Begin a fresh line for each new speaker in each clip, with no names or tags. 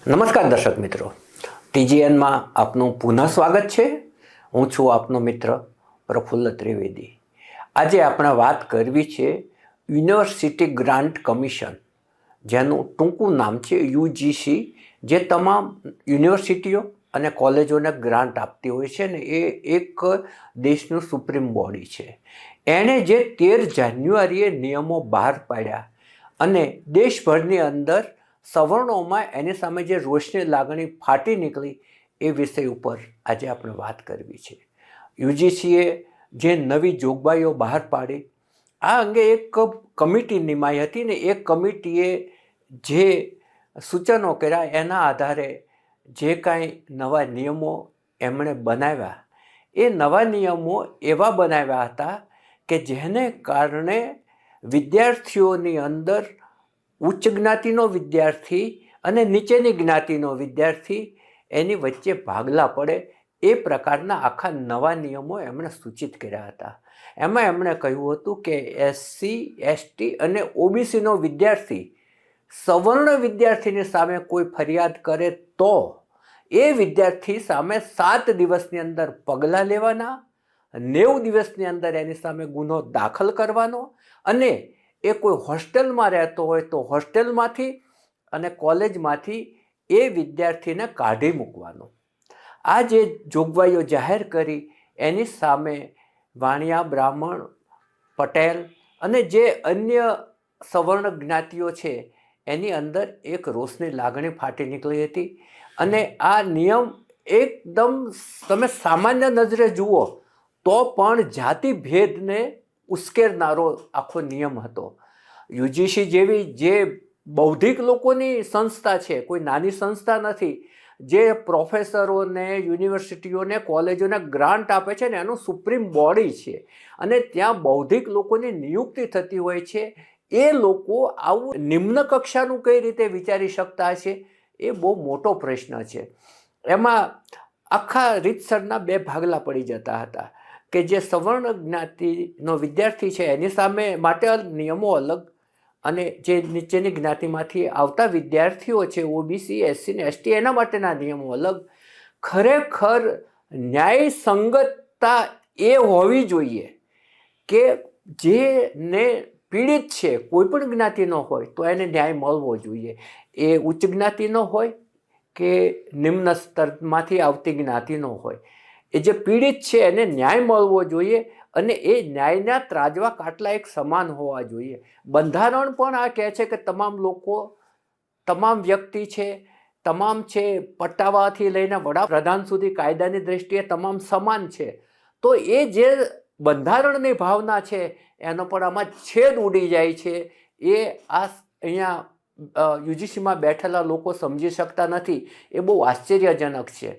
નમસ્કાર દર્શક મિત્રો, ટીજીએનમાં આપનું પુનઃ સ્વાગત છે. હું છું આપનો મિત્ર પ્રફુલ્લ ત્રિવેદી. આજે આપણે વાત કરવી છે યુનિવર્સિટી ગ્રાન્ટ કમિશન, જેનું ટૂંકું નામ છે યુજીસી, જે તમામ યુનિવર્સિટીઓ અને કોલેજોને ગ્રાન્ટ આપતી હોય છે ને એ એક દેશનું સુપ્રીમ બોડી છે. એણે જે 13 જાન્યુઆરીએ નિયમો બહાર પાડ્યા અને દેશભરની અંદર સવર્ણોમાં એની સામે જે રોષની લાગણી ફાટી નીકળી એ વિષય ઉપર આજે આપણે વાત કરવી છે. યુજીસીએ જે નવી જોગવાઈઓ બહાર પાડી, આ અંગે એક કમિટી નિમાઈ હતી ને એ કમિટીએ જે સૂચનો કર્યા એના આધારે જે કાંઈ નવા નિયમો એમણે બનાવ્યા, એ નવા નિયમો એવા બનાવ્યા હતા કે જેને કારણે વિદ્યાર્થીઓની અંદર ઉચ્ચ જ્ઞાતિનો વિદ્યાર્થી અને નીચેની જ્ઞાતિનો વિદ્યાર્થી એની વચ્ચે ભાગલા પડે એ પ્રકારના આખા નવા નિયમો એમણે સૂચિત કર્યા હતા. એમાં એમણે કહ્યું હતું કે એસસી, એસટી અને ઓબીસીનો વિદ્યાર્થી સવર્ણ વિદ્યાર્થીની સામે કોઈ ફરિયાદ કરે તો એ વિદ્યાર્થી સામે 7 દિવસની અંદર પગલાં લેવાના, 90 દિવસની અંદર એની સામે ગુનો દાખલ કરવાનો અને એ કોઈ હોસ્ટેલમાં રહેતો હોય તો હોસ્ટેલમાંથી અને કોલેજમાંથી એ વિદ્યાર્થીને કાઢી મૂકવાનો. આ જે જોગવાઈઓ જાહેર કરી એની સામે વાણિયા, બ્રાહ્મણ, પટેલ અને જે અન્ય સવર્ણ જ્ઞાતિઓ છે એની અંદર એક રોષની લાગણી ફાટી નીકળી હતી. અને આ નિયમ એકદમ તમે સામાન્ય નજરે જુઓ તો પણ જાતિ ભેદને ઉશ્કેરનારો આખો નિયમ હતો. યુજીસી જેવી જે બૌદ્ધિક લોકોની સંસ્થા છે, કોઈ નાની સંસ્થા નથી, જે પ્રોફેસરોને, યુનિવર્સિટીઓને, કોલેજોને ગ્રાન્ટ આપે છે ને એનું સુપ્રીમ બોડી છે અને ત્યાં બૌદ્ધિક લોકોની નિયુક્તિ થતી હોય છે. એ લોકો આવું નિમ્ન કક્ષાનું કઈ રીતે વિચારી શકતા છે એ બહુ મોટો પ્રશ્ન છે. એમાં આખા રીતસરના 2 ભાગલા પડી જતા હતા કે જે સવર્ણ જ્ઞાતિનો વિદ્યાર્થી છે એની સામે માટે નિયમો અલગ અને જે નીચેની જ્ઞાતિમાંથી આવતા વિદ્યાર્થીઓ છે ઓબીસી, એસસી ને એસટી એના માટેના નિયમો અલગ. ખરેખર ન્યાયસંગતતા એ હોવી જોઈએ કે જેને પીડિત છે કોઈ પણ જ્ઞાતિનો હોય તો એને ન્યાય મળવો જોઈએ. એ ઉચ્ચ જ્ઞાતિનો હોય કે નિમ્ન સ્તરમાંથી આવતી જ્ઞાતિનો હોય, એ જે પીડિત છે એને ન્યાય મળવો જોઈએ અને એ ન્યાયના ત્રાજવા કાટલા એક સમાન હોવા જોઈએ. બંધારણ પણ આ કહે છે કે તમામ લોકો, તમામ વ્યક્તિ છે, તમામ છે, પટ્ટાવાથી લઈને વડાપ્રધાન સુધી કાયદાની દ્રષ્ટિએ તમામ સમાન છે. તો એ જે બંધારણની ભાવના છે એનો પણ આમાં છેદ ઉડી જાય છે. એ આ અહીંયા યુજીસીમાં બેઠેલા લોકો સમજી શકતા નથી. એ બહુ આશ્ચર્યજનક છે.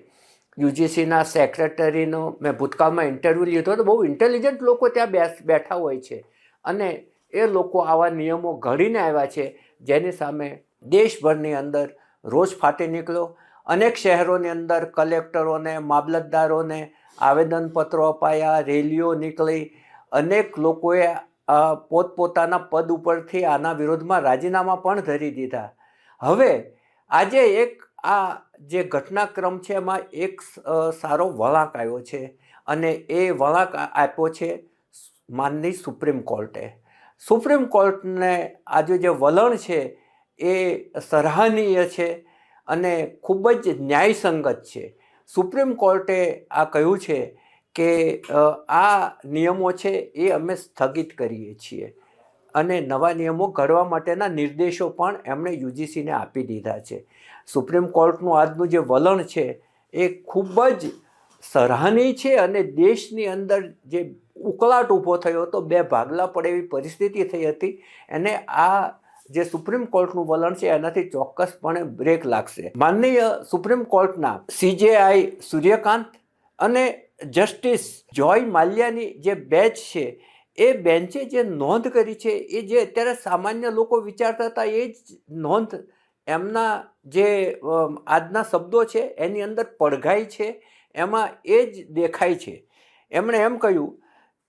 યુજીસીના સેક્રેટરીનો મેં ભૂતકાળમાં ઇન્ટરવ્યૂ લીધો તો બહુ ઇન્ટેલિજન્ટ લોકો ત્યાં બેઠા હોય છે અને એ લોકો આવા નિયમો ઘડીને આવ્યા છે જેની સામે દેશભરની અંદર રોષ ફાટી નીકળ્યો. અનેક શહેરોની અંદર કલેક્ટરોને, મામલતદારોને આવેદનપત્રો અપાયા, રેલીઓ નીકળી, અનેક લોકોએ પોતપોતાના પદ ઉપરથી આના વિરોધમાં રાજીનામા પણ ધરી દીધા. હવે આજે એક આ જે ઘટનાક્રમ છે એમાં એક સારો વળાંક આવ્યો છે અને એ વળાંક આપ્યો છે માનની સુપ્રીમ કોર્ટે. સુપ્રીમ કોર્ટને આજે જે વલણ છે એ સરાહનીય છે અને ખૂબ જ ન્યાયસંગત છે. સુપ્રીમ કોર્ટે આ કહ્યું છે કે આ નિયમો છે એ અમે સ્થગિત કરીએ છીએ અને નવા નિયમો ઘડવા માટેના નિર્દેશો પણ એમણે યુજીસીને આપી દીધા છે. સુપ્રીમ કોર્ટનું આજનું જે વલણ છે એ ખૂબ જ સરાહનીય છે અને દેશની અંદર જે ઉકળાટ ઊભો થયો હતો, 2 ભાગલા પડે એવી પરિસ્થિતિ થઈ હતી, એને આ જે સુપ્રીમ કોર્ટનું વલણ છે એનાથી ચોક્કસપણે બ્રેક લાગશે. માનનીય સુપ્રીમ કોર્ટના CJI સૂર્યકાંત અને જસ્ટિસ જોય માલ્યાની જે બેન્ચ છે એ બેન્ચે જે નોંધ કરી છે એ જે અત્યારે સામાન્ય લોકો વિચારતા હતા એ જ નોંધ એમના જે આજના શબ્દો છે એની અંદર પડઘાઈ છે, એમાં એ જ દેખાય છે. એમણે એમ કહ્યું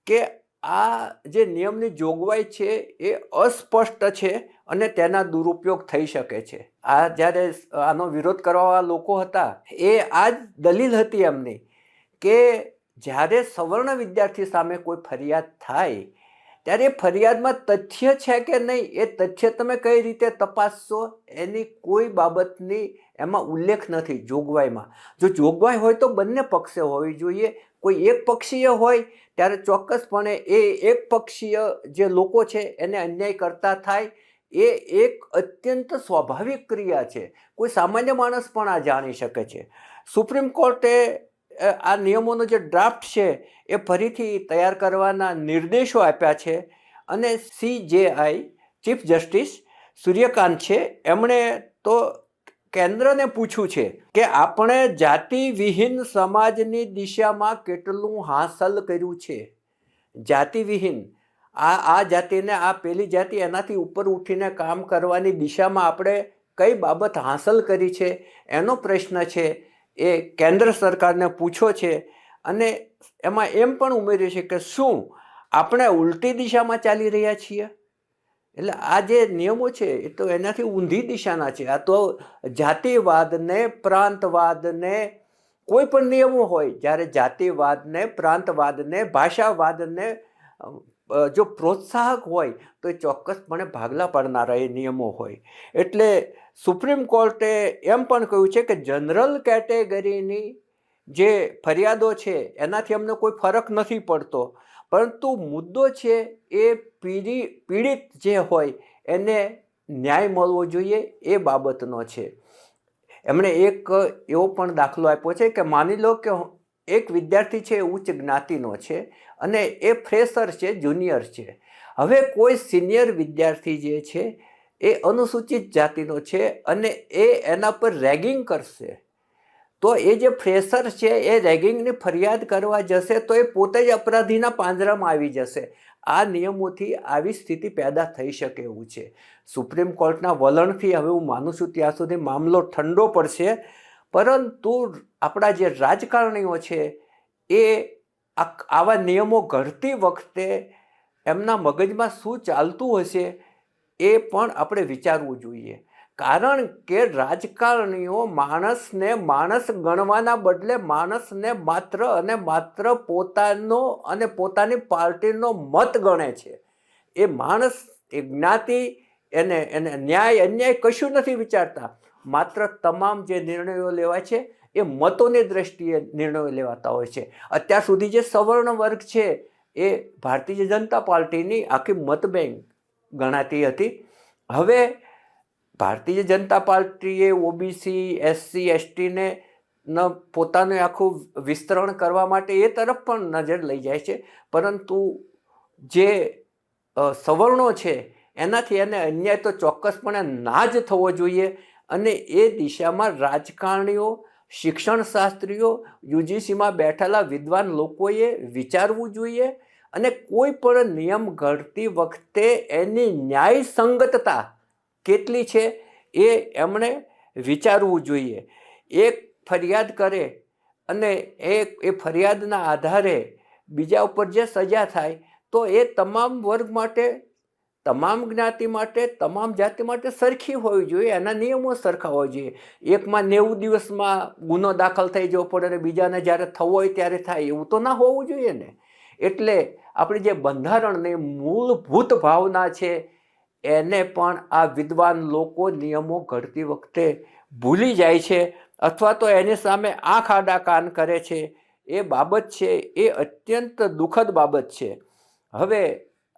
કે આ જે નિયમની જોગવાઈ છે એ અસ્પષ્ટ છે અને તેના દુરુપયોગ થઈ શકે છે. આ જ્યારે આનો વિરોધ કરવાવાળા લોકો હતા એ આ જ દલીલ હતી એમની કે જ્યારે સવર્ણ વિદ્યાર્થી સામે કોઈ ફરિયાદ થાય ત્યારે એ ફરિયાદમાં તથ્ય છે કે નહીં એ તથ્ય તમે કઈ રીતે તપાસશો એની કોઈ બાબતની એમાં ઉલ્લેખ નથી જોગવાઈમાં. જો જોગવાઈ હોય તો બંને પક્ષે હોવી જોઈએ. કોઈ એક પક્ષીય હોય ત્યારે ચોક્કસપણે એ એક પક્ષીય જે લોકો છે એને અન્યાય કરતા થાય એ એક અત્યંત સ્વાભાવિક ક્રિયા છે. કોઈ સામાન્ય માણસ પણ આ જાણી શકે છે. સુપ્રીમ કોર્ટે આ નિયમોનો જે ડ્રાફ્ટ છે એ ફરીથી તૈયાર કરવાના નિર્દેશો આપ્યા છે અને CJI ચીફ જસ્ટિસ સૂર્યકાંત છે એમણે તો કેન્દ્રને પૂછ્યું છે કે આપણે જાતિ વિહીન સમાજની દિશામાં કેટલું હાંસલ કર્યું છે. જાતિ વિહીન આ જાતિને આ પેલી જાતિ એનાથી ઉપર ઉઠીને કામ કરવાની દિશામાં આપણે કઈ બાબત હાંસલ કરી છે એનો પ્રશ્ન છે એ કેન્દ્ર સરકારને પૂછ્યો છે. અને એમાં એમ પણ ઉમેર્યું છે કે શું આપણે ઉલટી દિશામાં ચાલી રહ્યા છીએ. એટલે આ જે નિયમો છે એ તો એનાથી ઊંધી દિશાના છે. આ તો જાતિવાદને પ્રાંતવાદને કોઈ પણ નિયમો હોય જ્યારે જાતિવાદને પ્રાંતવાદને ભાષાવાદને જો પ્રોત્સાહક હોય તો એ ચોક્કસપણે ભાગલા પાડનારા એ નિયમો હોય. એટલે સુપ્રીમ કોર્ટે એમ પણ કહ્યું છે કે જનરલ કેટેગરીની જે ફરિયાદો છે એનાથી અમને કોઈ ફરક નથી પડતો, પરંતુ મુદ્દો છે એ પીડિત જે હોય એને ન્યાય મળવો જોઈએ એ બાબતનો છે. એમણે એક એવો પણ દાખલો આપ્યો છે કે માની લો કે એક વિદ્યાર્થી છે ઉચ્ચ જ્ઞાતિનો છે અને એ ફ્રેશર છે, જુનિયર છે. હવે કોઈ સિનિયર વિદ્યાર્થી જે છે એ અનુસૂચિત જાતિનો છે અને એ એના પર રેગિંગ કરશે તો એ જે ફ્રેશર છે એ રેગિંગની ફરિયાદ કરવા જશે તો એ પોતે જ અપરાધીના પાંજરામાં આવી જશે. આ નિયમોથી આવી સ્થિતિ પેદા થઈ શકે એવું છે. સુપ્રીમ કોર્ટના વલણથી હવે હું માનું છું ત્યાં સુધી મામલો ઠંડો પડશે, પરંતુ આપણા જે રાજકારણીઓ છે એ આવા નિયમો ઘડતી વખતે એમના મગજમાં શું ચાલતું હશે એ પણ આપણે વિચારવું જોઈએ. કારણ કે રાજકારણીઓ માણસને માણસ ગણવાના બદલે માણસને માત્ર અને માત્ર પોતાનો અને પોતાની પાર્ટીનો મત ગણે છે. એ માણસ એ જ્ઞાતિ એને ન્યાય અન્યાય કશું નથી વિચારતા. માત્ર તમામ જે નિર્ણયો લેવાય છે એ મતોની દ્રષ્ટિએ નિર્ણયો લેવાતા હોય છે. અત્યાર સુધી જે સવર્ણ વર્ગ છે એ ભારતીય જનતા પાર્ટીની આખી મત બેંક ગણાતી હતી. હવે ભારતીય જનતા પાર્ટીએ ઓબીસી SC STને પોતાનું આખું વિસ્તરણ કરવા માટે એ તરફ પણ નજર લઈ જાય છે, પરંતુ જે સવર્ણો છે એનાથી એને અન્યાય તો ચોક્કસપણે ના જ થવો જોઈએ. અને એ દિશામાં રાજકારણીઓ, શિક્ષણશાસ્ત્રીઓ, UGCમાં બેઠેલા વિદ્વાન લોકોએ વિચારવું જોઈએ અને કોઈ પણ નિયમ ઘડતી વખતે એની ન્યાયસંગતતા કેટલી છે એ એમણે વિચારવું જોઈએ. એક ફરિયાદ કરે અને એ ફરિયાદના આધારે બીજા ઉપર જે સજા થાય તો એ તમામ વર્ગ માટે, તમામ જ્ઞાતિ માટે, તમામ જાતિ માટે સરખી હોવી જોઈએ. એના નિયમો સરખા હોવા જોઈએ. એકમાં 90 દિવસમાં ગુનો દાખલ થઈ જવો પડે અને બીજાને જ્યારે થવો હોય ત્યારે થાય, એવું તો ના હોવું જોઈએ ને. એટલે આપણી જે બંધારણની મૂળભૂત ભાવના છે એને પણ આ વિદ્વાન લોકો નિયમો ઘડતી વખતે ભૂલી જાય છે અથવા તો એની સામે આંખ આડા કાન કરે છે. એ બાબત છે એ અત્યંત દુઃખદ બાબત છે. હવે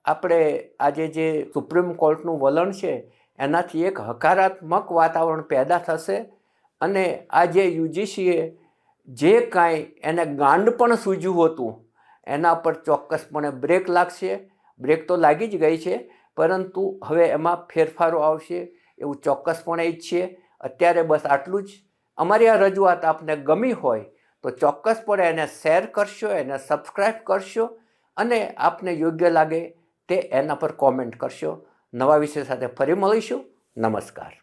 આપણે આજે જે સુપ્રીમ કોર્ટનું વલણ છે એનાથી એક હકારાત્મક વાતાવરણ પેદા થશે અને આ જે UGCએ જે કાંઈ એને ગાંડ પણ સૂજ્યું હતું એના પર ચોક્કસપણે બ્રેક લાગશે. બ્રેક તો લાગી જ ગઈ છે, પરંતુ હવે એમાં ફેરફારો આવશે એવું ચોક્કસપણે ઈચ્છીએ. અત્યારે બસ આટલું જ. અમારી આ રજૂઆત આપને ગમી હોય તો ચોક્કસપણે એને શેર કરશો, એને સબસ્ક્રાઈબ કરશો અને આપને યોગ્ય લાગે તે એના પર કોમેન્ટ કરશો. નવા વિષય સાથે ફરી મળીશું. નમસ્કાર.